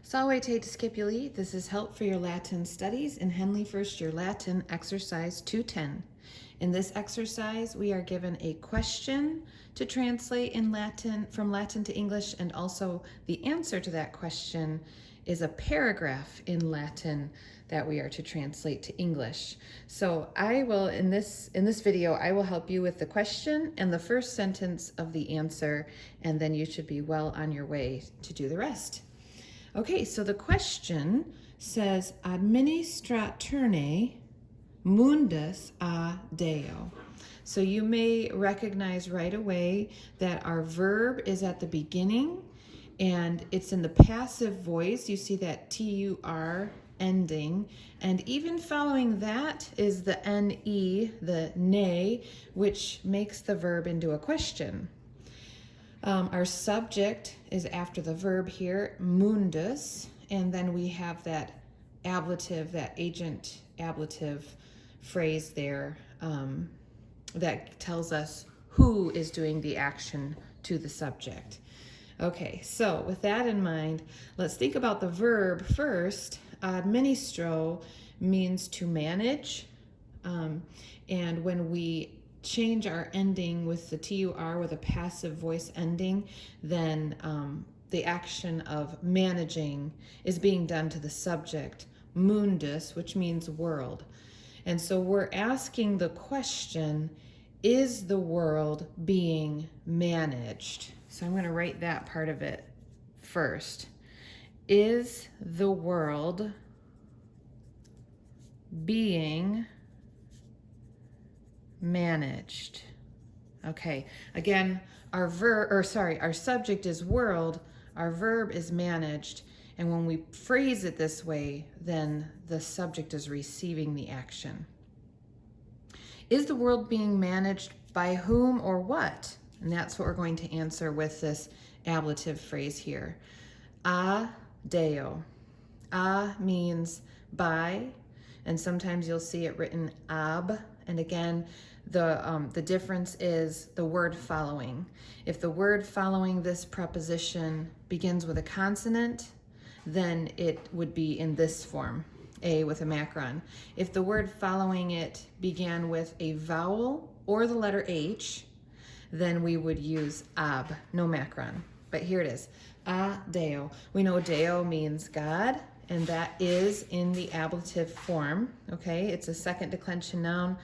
Salve te discipuli, this is Help for Your Latin Studies in Henle First Year Latin, Exercise 210. In this exercise, we are given a question to translate in Latin, from Latin to English, and also the answer to that question is a paragraph in Latin that we are to translate to English. So I will, in this video, I will help you with the question and the first sentence of the answer, and then you should be well on your way to do the rest. Okay, so the question says, administraterne mundus a Deo. So you may recognize right away that our verb is at the beginning and it's in the passive voice. You see that TUR ending, and even following that is the NE, the ne, which makes the verb into a question. Our subject is after the verb here, mundus, and then we have that ablative, that agent ablative phrase there that tells us who is doing the action to the subject. Okay, so with that in mind, let's think about the verb first. Administro means to manage, and when we change our ending with the TUR with a passive voice ending, then the action of managing is being done to the subject, mundus, which means world. And so we're asking the question, is the world being managed? So I'm going to write that part of it first. Is the world being managed? Okay, again, our subject is world, our verb is managed, and when we phrase it this way, then the subject is receiving the action. Is the world being managed by whom or what? And that's what we're going to answer with this ablative phrase here. A Deo. A means by, and sometimes you'll see it written ab, and again, the difference is the word following. If the word following this preposition begins with a consonant, then it would be in this form, A with a macron. If the word following it began with a vowel or the letter H, then we would use ab, no macron. But here it is, a Deo. We know Deo means God, and that is in the ablative form, okay? It's a second declension noun,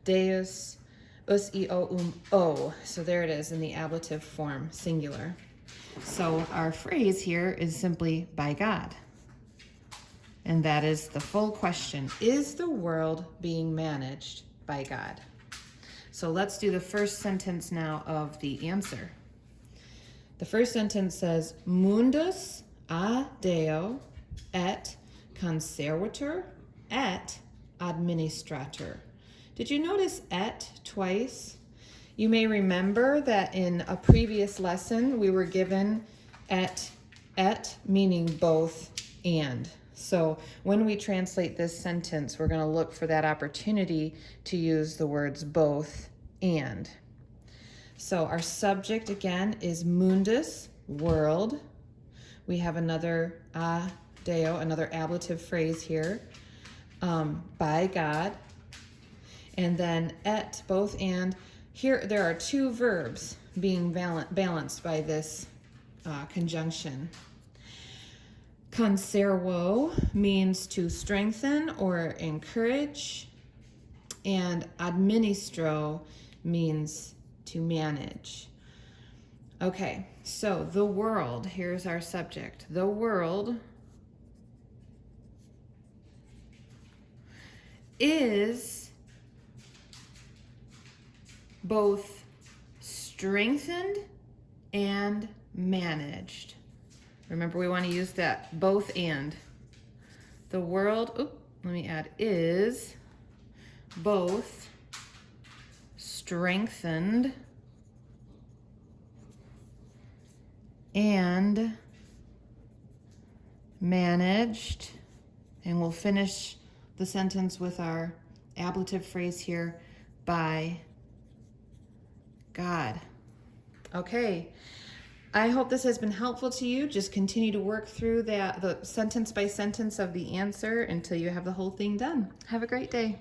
Deus, us, eo, o. So there it is in the ablative form, singular. So our phrase here is simply by God. And that is the full question. Is the world being managed by God? So let's do the first sentence now of the answer. The first sentence says, mundus a Deo et conservator et administrator. Did you notice et twice? You may remember that in a previous lesson we were given et meaning both and. So when we translate this sentence, we're going to look for that opportunity to use the words both and. So our subject again is mundus, world. We have another a Deo, another ablative phrase here, by God. And then et, both and. Here there are two verbs being balanced by this conjunction. Conservo means to strengthen or encourage, and administro means to manage. Okay, so the world, here's our subject. The world is both strengthened and managed. Remember, we want to use that both and. The world, let me add, is both strengthened and managed. And we'll finish the sentence with our ablative phrase here, by God. Okay, I hope this has been helpful to you. Just continue to work through the sentence by sentence of the answer until you have the whole thing done. Have a great day.